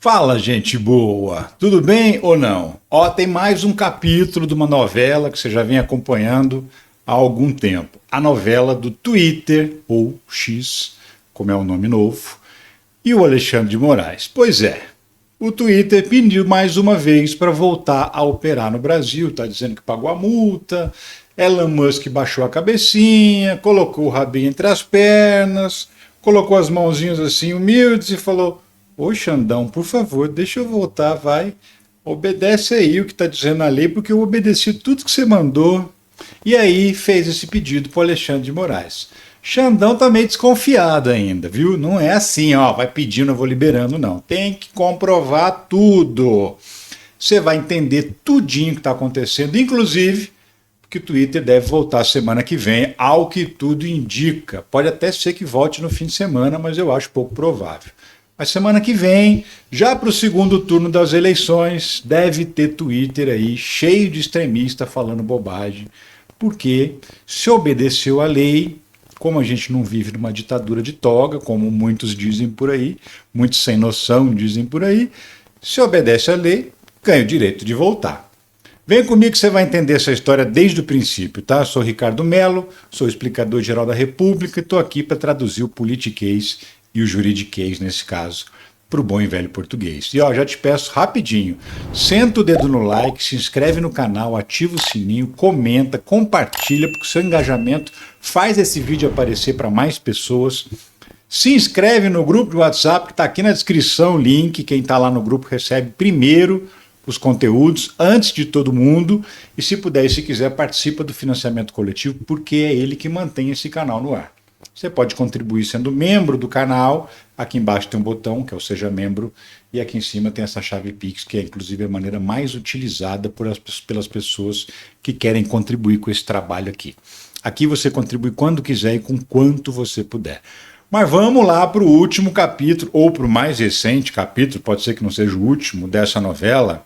Fala, gente boa! Tudo bem ou não? Ó, tem mais um capítulo de uma novela que você já vem acompanhando há algum tempo. A novela do Twitter, ou X, como é o nome novo, e o Alexandre de Moraes. Pois é, o Twitter pediu mais uma vez para voltar a operar no Brasil, está dizendo que pagou a multa, Elon Musk baixou a cabecinha, colocou o rabinho entre as pernas, colocou as mãozinhas assim humildes e falou: Ô Xandão, por favor, deixa eu voltar, vai. Obedece aí o que está dizendo a lei, porque eu obedeci tudo que você mandou. E aí fez esse pedido para o Alexandre de Moraes. Xandão tá meio desconfiado ainda, viu? Não é assim, ó, vai pedindo, eu vou liberando, não. Tem que comprovar tudo. Você vai entender tudinho que está acontecendo, inclusive que o Twitter deve voltar semana que vem, ao que tudo indica. Pode até ser que volte no fim de semana, mas eu acho pouco provável. Mas semana que vem, já para o segundo turno das eleições, deve ter Twitter aí cheio de extremista falando bobagem, porque se obedeceu à lei, como a gente não vive numa ditadura de toga, como muitos dizem por aí, muitos sem noção dizem por aí, se obedece à lei, ganha o direito de voltar. Vem comigo que você vai entender essa história desde o princípio, tá? Eu sou Ricardo Melo, sou explicador-geral da República e estou aqui para traduzir o politiquês e o juridiquês, nesse caso, para o bom e velho português. E ó, já te peço rapidinho, senta o dedo no like, se inscreve no canal, ativa o sininho, comenta, compartilha, porque o seu engajamento faz esse vídeo aparecer para mais pessoas. Se inscreve no grupo do WhatsApp, que está aqui na descrição o link, quem está lá no grupo recebe primeiro os conteúdos, antes de todo mundo, e se puder e se quiser, participa do financiamento coletivo, porque é ele que mantém esse canal no ar. Você pode contribuir sendo membro do canal, aqui embaixo tem um botão, que é o Seja Membro, e aqui em cima tem essa chave Pix, que é inclusive a maneira mais utilizada pelas pessoas que querem contribuir com esse trabalho aqui. Aqui você contribui quando quiser e com quanto você puder. Mas vamos lá para o último capítulo, ou para o mais recente capítulo, pode ser que não seja o último, dessa novela.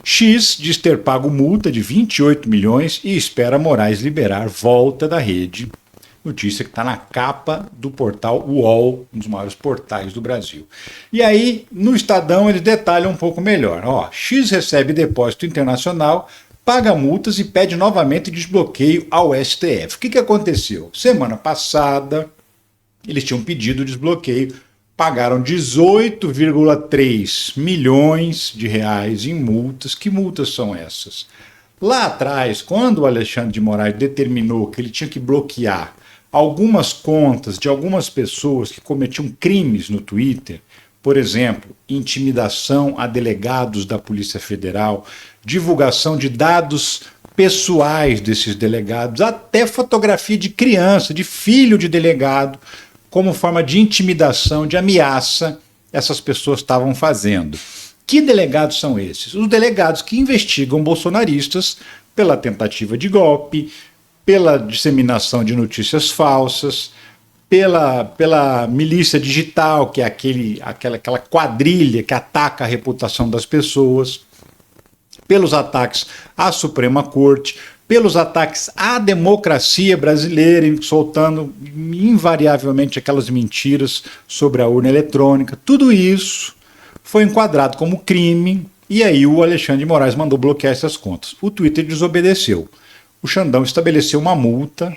X diz ter pago multa de 28 milhões e espera Moraes liberar volta da rede. Notícia que está na capa do portal UOL, um dos maiores portais do Brasil. E aí, no Estadão, eles detalham um pouco melhor. Ó, X recebe depósito internacional, paga multas e pede novamente desbloqueio ao STF. O que aconteceu? Semana passada, eles tinham pedido desbloqueio, pagaram 18,3 milhões de reais em multas. Que multas são essas? Lá atrás, quando o Alexandre de Moraes determinou que ele tinha que bloquear algumas contas de algumas pessoas que cometiam crimes no Twitter, por exemplo, intimidação a delegados da Polícia Federal, divulgação de dados pessoais desses delegados, até fotografia de criança, de filho de delegado, como forma de intimidação, de ameaça, essas pessoas estavam fazendo. Que delegados são esses? Os delegados que investigam bolsonaristas pela tentativa de golpe, pela disseminação de notícias falsas, pela milícia digital, que é aquela quadrilha que ataca a reputação das pessoas, pelos ataques à Suprema Corte, pelos ataques à democracia brasileira, soltando invariavelmente aquelas mentiras sobre a urna eletrônica. Tudo isso foi enquadrado como crime e aí o Alexandre de Moraes mandou bloquear essas contas. O Twitter desobedeceu. O Xandão estabeleceu uma multa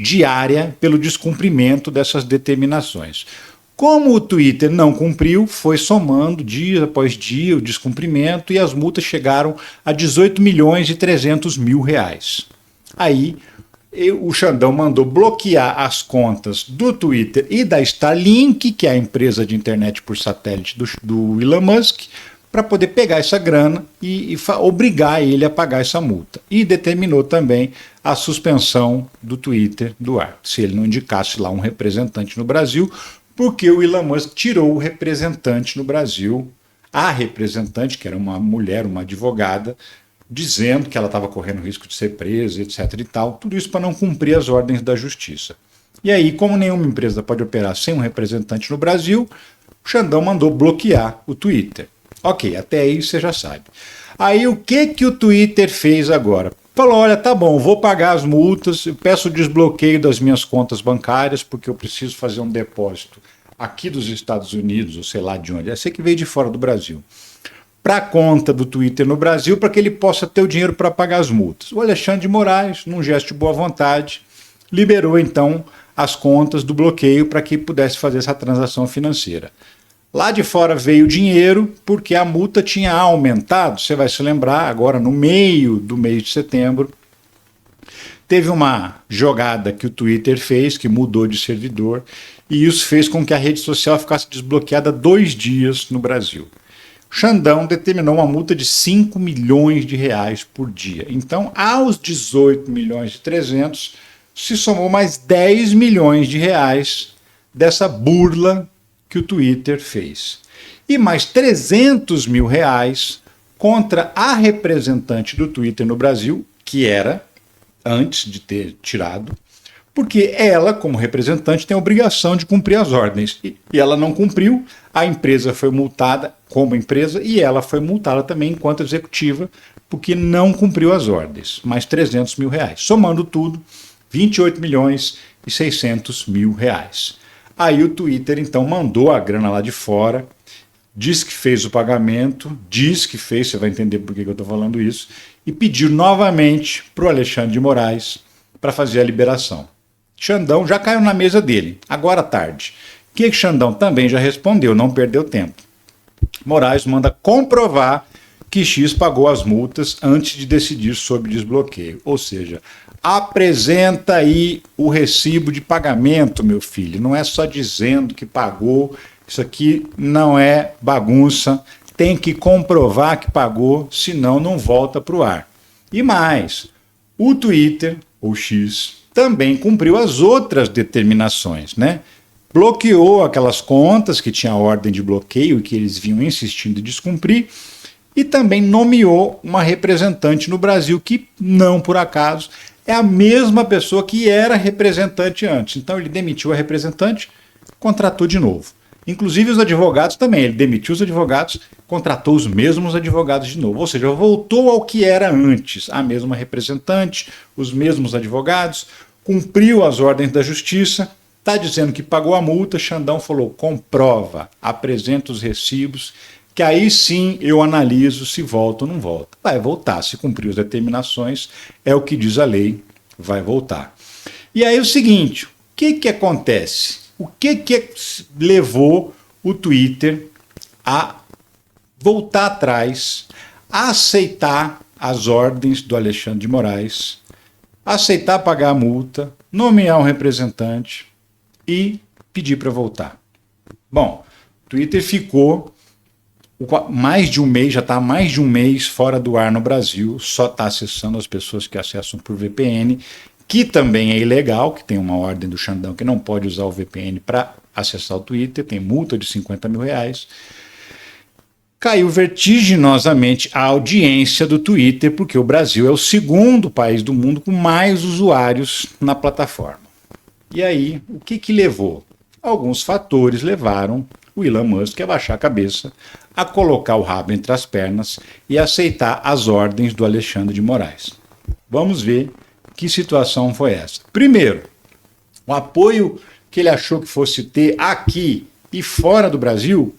diária pelo descumprimento dessas determinações. Como o Twitter não cumpriu, foi somando dia após dia o descumprimento e as multas chegaram a 18 milhões e 300 mil reais. Aí o Xandão mandou bloquear as contas do Twitter e da Starlink, que é a empresa de internet por satélite do Elon Musk, para poder pegar essa grana e obrigar ele a pagar essa multa. E determinou também a suspensão do Twitter do ar, se ele não indicasse lá um representante no Brasil, porque o Elon Musk tirou o representante no Brasil, a representante, que era uma mulher, uma advogada, dizendo que ela estava correndo risco de ser presa, etc. e tal, tudo isso para não cumprir as ordens da justiça. E aí, como nenhuma empresa pode operar sem um representante no Brasil, o Xandão mandou bloquear o Twitter. Ok, até aí você já sabe. Aí o que o Twitter fez agora? Falou, olha, tá bom, vou pagar as multas, peço o desbloqueio das minhas contas bancárias, porque eu preciso fazer um depósito aqui dos Estados Unidos, ou sei lá de onde, eu sei que veio de fora do Brasil, para a conta do Twitter no Brasil, para que ele possa ter o dinheiro para pagar as multas. O Alexandre de Moraes, num gesto de boa vontade, liberou então as contas do bloqueio para que pudesse fazer essa transação financeira. Lá de fora veio o dinheiro porque a multa tinha aumentado. Você vai se lembrar, agora no meio do mês de setembro, teve uma jogada que o Twitter fez, que mudou de servidor, e isso fez com que a rede social ficasse desbloqueada 2 dias no Brasil. Xandão determinou uma multa de 5 milhões de reais por dia. Então, aos 18 milhões e 300, se somou mais 10 milhões de reais dessa burla que o Twitter fez. E mais 300 mil reais contra a representante do Twitter no Brasil, que era, antes de ter tirado, porque ela, como representante, tem a obrigação de cumprir as ordens. E ela não cumpriu, a empresa foi multada como empresa e ela foi multada também enquanto executiva, porque não cumpriu as ordens. Mais 300 mil reais. Somando tudo, 28 milhões e 600 mil reais. Aí o Twitter, então, mandou a grana lá de fora, diz que fez o pagamento, diz que fez, você vai entender por que eu estou falando isso, e pediu novamente para o Alexandre de Moraes para fazer a liberação. Xandão já caiu na mesa dele, agora à tarde. O que Xandão também já respondeu, não perdeu tempo. Moraes manda comprovar que X pagou as multas antes de decidir sobre desbloqueio. Ou seja, apresenta aí o recibo de pagamento, meu filho. Não é só dizendo que pagou, isso aqui não é bagunça. Tem que comprovar que pagou, senão não volta para o ar. E mais, o Twitter, ou X, também cumpriu as outras determinações, né? Bloqueou aquelas contas que tinha ordem de bloqueio e que eles vinham insistindo em descumprir, e também nomeou uma representante no Brasil que, não por acaso, é a mesma pessoa que era representante antes. Então ele demitiu a representante, contratou de novo. Inclusive os advogados também, ele demitiu os advogados, contratou os mesmos advogados de novo. Ou seja, voltou ao que era antes, a mesma representante, os mesmos advogados, cumpriu as ordens da justiça, está dizendo que pagou a multa. Xandão falou, comprova, apresenta os recibos, que aí sim eu analiso se volta ou não volta. Vai voltar, se cumprir as determinações, é o que diz a lei, vai voltar. E aí o seguinte, o que acontece? O que levou o Twitter a voltar atrás, a aceitar as ordens do Alexandre de Moraes, aceitar pagar a multa, nomear um representante e pedir para voltar? Bom, o Twitter ficou mais de um mês, já está há mais de um mês fora do ar no Brasil, só está acessando as pessoas que acessam por VPN, que também é ilegal, que tem uma ordem do Xandão que não pode usar o VPN para acessar o Twitter, tem multa de 50 mil reais. Caiu vertiginosamente a audiência do Twitter, porque o Brasil é o segundo país do mundo com mais usuários na plataforma. E aí, o que levou? Alguns fatores levaram o Elon Musk a baixar a cabeça, a colocar o rabo entre as pernas e aceitar as ordens do Alexandre de Moraes. Vamos ver que situação foi essa. Primeiro, o apoio que ele achou que fosse ter aqui e fora do Brasil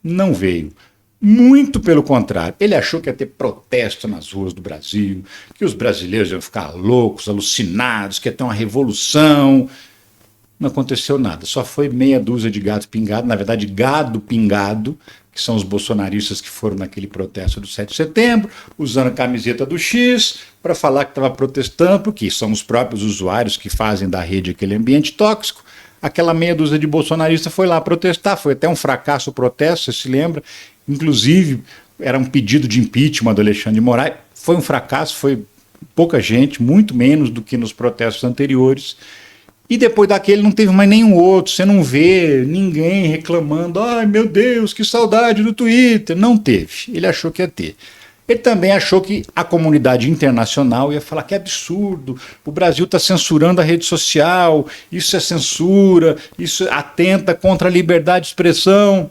não veio. Muito pelo contrário, ele achou que ia ter protesto nas ruas do Brasil, que os brasileiros iam ficar loucos, alucinados, que ia ter uma revolução. Não aconteceu nada, só foi meia dúzia de gatos pingados, na verdade gado pingado, que são os bolsonaristas que foram naquele protesto do 7 de setembro, usando a camiseta do X para falar que estava protestando, porque são os próprios usuários que fazem da rede aquele ambiente tóxico. Aquela meia dúzia de bolsonaristas foi lá protestar, foi até um fracasso o protesto, você se lembra? Inclusive, era um pedido de impeachment do Alexandre de Moraes, foi um fracasso, foi pouca gente, muito menos do que nos protestos anteriores. E depois daquele não teve mais nenhum outro, você não vê ninguém reclamando, ai meu Deus, que saudade do Twitter. Não teve, ele achou que ia ter. Ele também achou que a comunidade internacional ia falar que é absurdo, o Brasil está censurando a rede social, isso é censura, isso atenta contra a liberdade de expressão.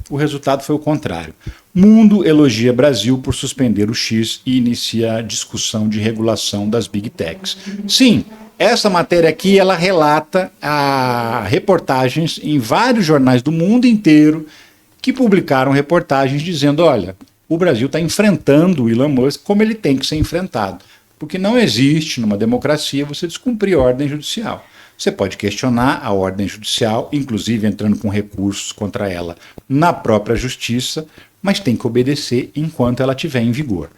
O resultado foi o contrário. Mundo elogia Brasil por suspender o X e inicia a discussão de regulação das Big Techs. Sim, Essa matéria aqui, ela relata reportagens em vários jornais do mundo inteiro que publicaram reportagens dizendo, olha, o Brasil está enfrentando o Elon Musk como ele tem que ser enfrentado. Porque não existe, numa democracia, você descumprir ordem judicial. Você pode questionar a ordem judicial, inclusive entrando com recursos contra ela na própria justiça, mas tem que obedecer enquanto ela estiver em vigor.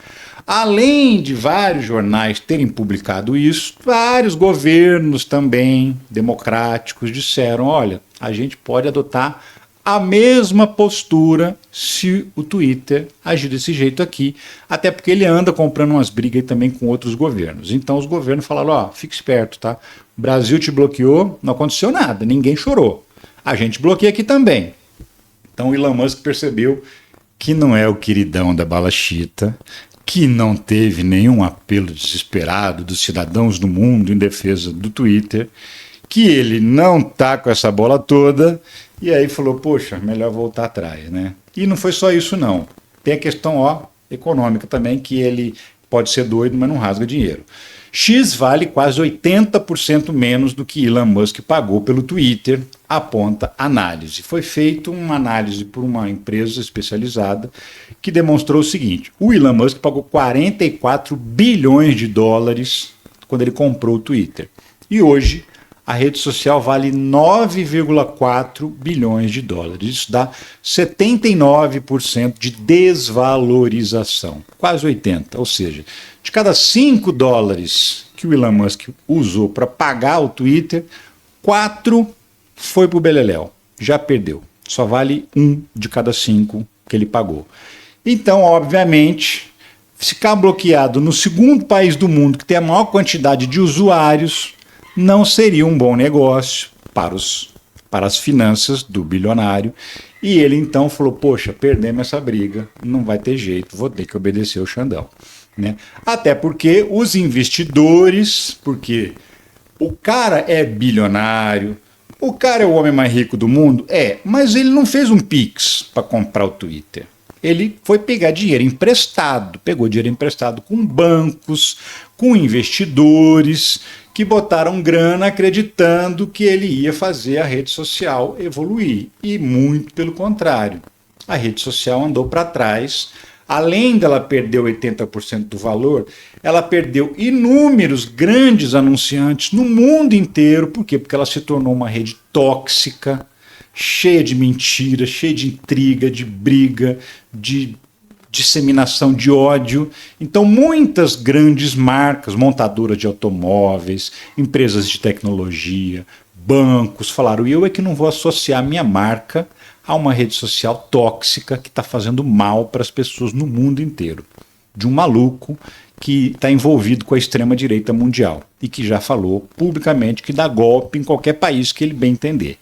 Além de vários jornais terem publicado isso, vários governos também democráticos disseram, olha, a gente pode adotar a mesma postura se o Twitter agir desse jeito aqui, até porque ele anda comprando umas brigas também com outros governos. Então os governos falaram, ó, fique esperto, tá? O Brasil te bloqueou, não aconteceu nada, ninguém chorou. A gente bloqueia aqui também. Então o Elon Musk percebeu que não é o queridão da bala chita, que não teve nenhum apelo desesperado dos cidadãos do mundo em defesa do Twitter, que ele não tá com essa bola toda, e aí falou, poxa, melhor voltar atrás, né? E não foi só isso não, tem a questão econômica também, que ele pode ser doido, mas não rasga dinheiro. X vale quase 80% menos do que Elon Musk pagou pelo Twitter, aponta análise. Foi feita uma análise por uma empresa especializada que demonstrou o seguinte, o Elon Musk pagou 44 bilhões de dólares quando ele comprou o Twitter. E hoje a rede social vale 9,4 bilhões de dólares. Isso dá 79% de desvalorização, quase 80%. Ou seja, de cada 5 dólares que o Elon Musk usou para pagar o Twitter, 4 foi para o beleléu, já perdeu. Só vale 1 de cada 5 que ele pagou. Então, obviamente, ficar bloqueado no segundo país do mundo que tem a maior quantidade de usuários não seria um bom negócio para as finanças do bilionário. E ele então falou, poxa, perdemos essa briga, não vai ter jeito, vou ter que obedecer o Xandão. Né? Até porque os investidores, porque o cara é bilionário, o cara é o homem mais rico do mundo, mas ele não fez um Pix para comprar o Twitter. Ele foi pegar dinheiro emprestado, pegou dinheiro emprestado com bancos, com investidores, que botaram grana acreditando que ele ia fazer a rede social evoluir. E muito pelo contrário. A rede social andou para trás. Além dela perder 80% do valor, ela perdeu inúmeros grandes anunciantes no mundo inteiro. Por quê? Porque ela se tornou uma rede tóxica, cheia de mentira, cheia de intriga, de briga, de disseminação de ódio. Então muitas grandes marcas, montadoras de automóveis, empresas de tecnologia, bancos falaram, eu é que não vou associar minha marca a uma rede social tóxica que está fazendo mal para as pessoas no mundo inteiro. De um maluco que está envolvido com a extrema-direita mundial e que já falou publicamente que dá golpe em qualquer país que ele bem entender.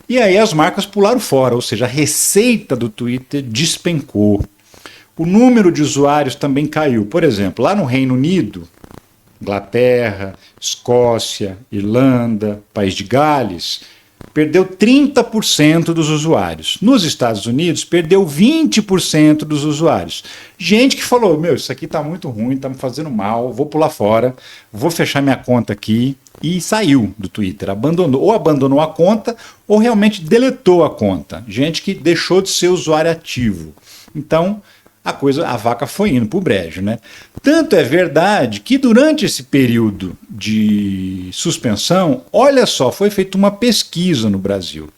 E aí as marcas pularam fora, ou seja, a receita do Twitter despencou. O número de usuários também caiu. Por exemplo, lá no Reino Unido, Inglaterra, Escócia, Irlanda, País de Gales, perdeu 30% dos usuários. Nos Estados Unidos, perdeu 20% dos usuários. Gente que falou, isso aqui está muito ruim, está me fazendo mal, vou pular fora, vou fechar minha conta aqui, e saiu do Twitter, abandonou a conta, ou realmente deletou a conta. Gente que deixou de ser usuário ativo. Então, a vaca foi indo para o brejo, né? Tanto é verdade que durante esse período de suspensão, olha só, foi feita uma pesquisa no Brasil.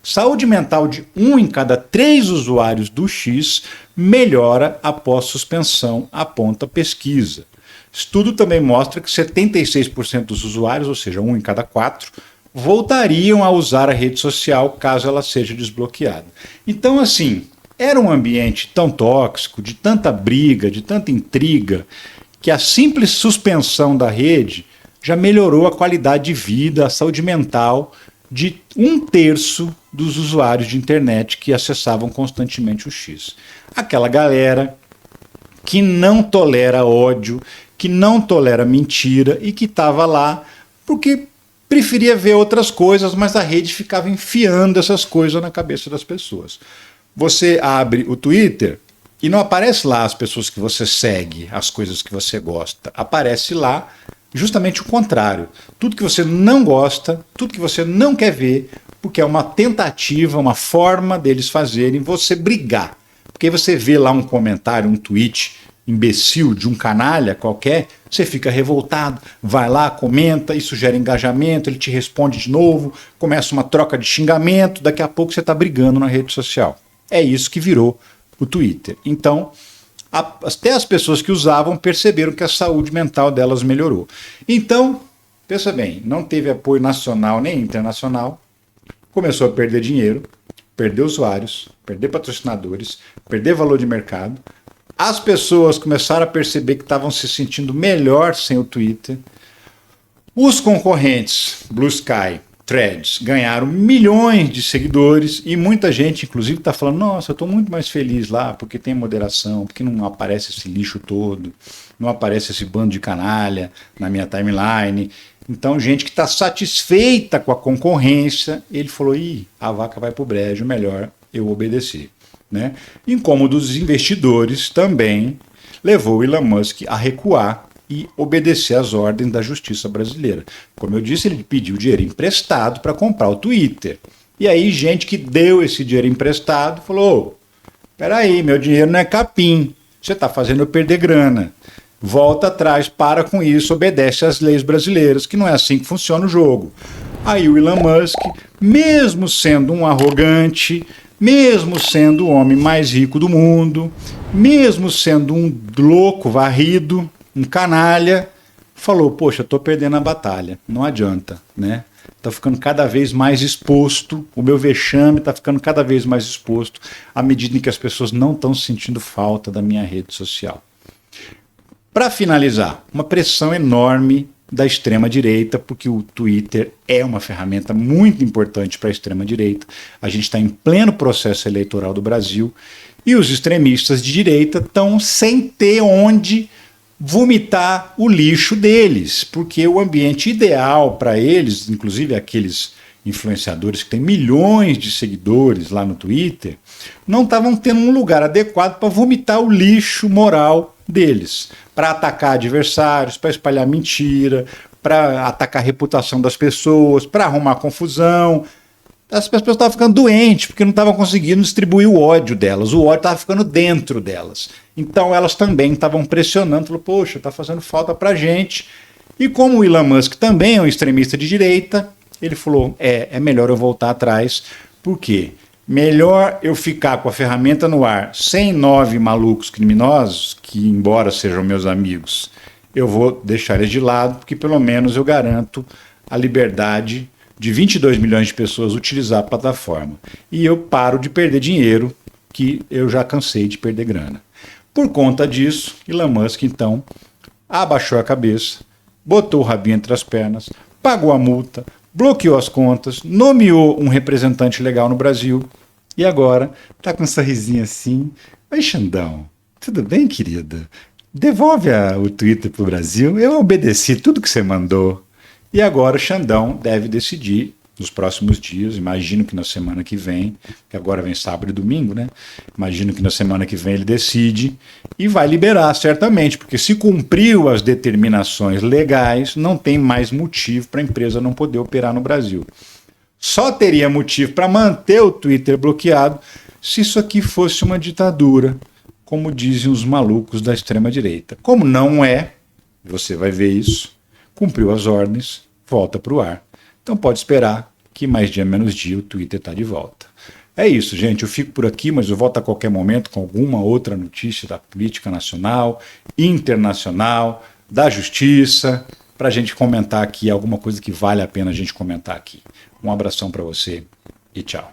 Saúde mental de 1 em cada 3 usuários do X melhora após suspensão, aponta a pesquisa. Estudo também mostra que 76% dos usuários, ou seja, 1 em cada 4, voltariam a usar a rede social caso ela seja desbloqueada. Então, assim, era um ambiente tão tóxico, de tanta briga, de tanta intriga, que a simples suspensão da rede já melhorou a qualidade de vida, a saúde mental de 1/3 dos usuários de internet que acessavam constantemente o X. Aquela galera que não tolera ódio, que não tolera mentira e que estava lá porque preferia ver outras coisas, mas a rede ficava enfiando essas coisas na cabeça das pessoas. Você abre o Twitter e não aparece lá as pessoas que você segue, as coisas que você gosta. Aparece lá justamente o contrário. Tudo que você não gosta, tudo que você não quer ver, porque é uma tentativa, uma forma deles fazerem você brigar. Porque você vê lá um comentário, um tweet imbecil de um canalha qualquer, você fica revoltado, vai lá, comenta, isso gera engajamento, ele te responde de novo, começa uma troca de xingamento, daqui a pouco você está brigando na rede social. É isso que virou o Twitter. Então, até as pessoas que usavam perceberam que a saúde mental delas melhorou. Então, pensa bem, não teve apoio nacional nem internacional, começou a perder dinheiro, perder usuários, perder patrocinadores, perder valor de mercado. As pessoas começaram a perceber que estavam se sentindo melhor sem o Twitter. Os concorrentes, Blue Sky, Threads, ganharam milhões de seguidores e muita gente, inclusive, está falando, nossa, eu estou muito mais feliz lá porque tem moderação, porque não aparece esse lixo todo, não aparece esse bando de canalha na minha timeline. Então, gente que está satisfeita com a concorrência, ele falou, a vaca vai para o brejo, melhor eu obedecer. Né? Incômodo dos investidores também levou Elon Musk a recuar e obedecer às ordens da justiça brasileira. Como eu disse, ele pediu dinheiro emprestado para comprar o Twitter. E aí, gente que deu esse dinheiro emprestado falou: peraí, meu dinheiro não é capim, você está fazendo eu perder grana. Volta atrás, para com isso, obedece às leis brasileiras, que não é assim que funciona o jogo. Aí o Elon Musk, mesmo sendo um arrogante, mesmo sendo o homem mais rico do mundo, mesmo sendo um louco varrido, um canalha, falou, poxa, estou perdendo a batalha, não adianta, né? Está ficando cada vez mais exposto, o meu vexame está ficando cada vez mais exposto à medida em que as pessoas não estão sentindo falta da minha rede social. Para finalizar, uma pressão enorme da extrema-direita, porque o Twitter é uma ferramenta muito importante para a extrema-direita. A gente está em pleno processo eleitoral do Brasil e os extremistas de direita estão sem ter onde vomitar o lixo deles, porque o ambiente ideal para eles, inclusive aqueles influenciadores que têm milhões de seguidores lá no Twitter, não estavam tendo um lugar adequado para vomitar o lixo moral deles, para atacar adversários, para espalhar mentira, para atacar a reputação das pessoas, para arrumar confusão. As pessoas estavam ficando doentes porque não estavam conseguindo distribuir o ódio delas, o ódio estava ficando dentro delas. Então elas também estavam pressionando, falou, poxa, está fazendo falta para a gente. E como o Elon Musk também é um extremista de direita, ele falou, é melhor eu voltar atrás, por quê? Melhor eu ficar com a ferramenta no ar sem 9 malucos criminosos, que embora sejam meus amigos, eu vou deixar eles de lado, porque pelo menos eu garanto a liberdade de 22 milhões de pessoas utilizar a plataforma. E eu paro de perder dinheiro, que eu já cansei de perder grana. Por conta disso, Elon Musk então abaixou a cabeça, botou o rabinho entre as pernas, pagou a multa, bloqueou as contas, nomeou um representante legal no Brasil e agora tá com um sorrisinho assim. Oi, Xandão, tudo bem, querida? Devolve o Twitter pro Brasil, eu obedeci tudo que você mandou. E agora o Xandão deve decidir nos próximos dias, imagino que na semana que vem, que agora vem sábado e domingo, né? Imagino que na semana que vem ele decide e vai liberar, certamente, porque se cumpriu as determinações legais, não tem mais motivo para a empresa não poder operar no Brasil. Só teria motivo para manter o Twitter bloqueado se isso aqui fosse uma ditadura, como dizem os malucos da extrema-direita. Como não é, você vai ver isso, cumpriu as ordens, volta para o ar. Então pode esperar que mais dia menos dia o Twitter está de volta. É isso, gente. Eu fico por aqui, mas eu volto a qualquer momento com alguma outra notícia da política nacional, internacional, da justiça, para a gente comentar aqui alguma coisa que vale a pena a gente comentar aqui. Um abração para você e tchau.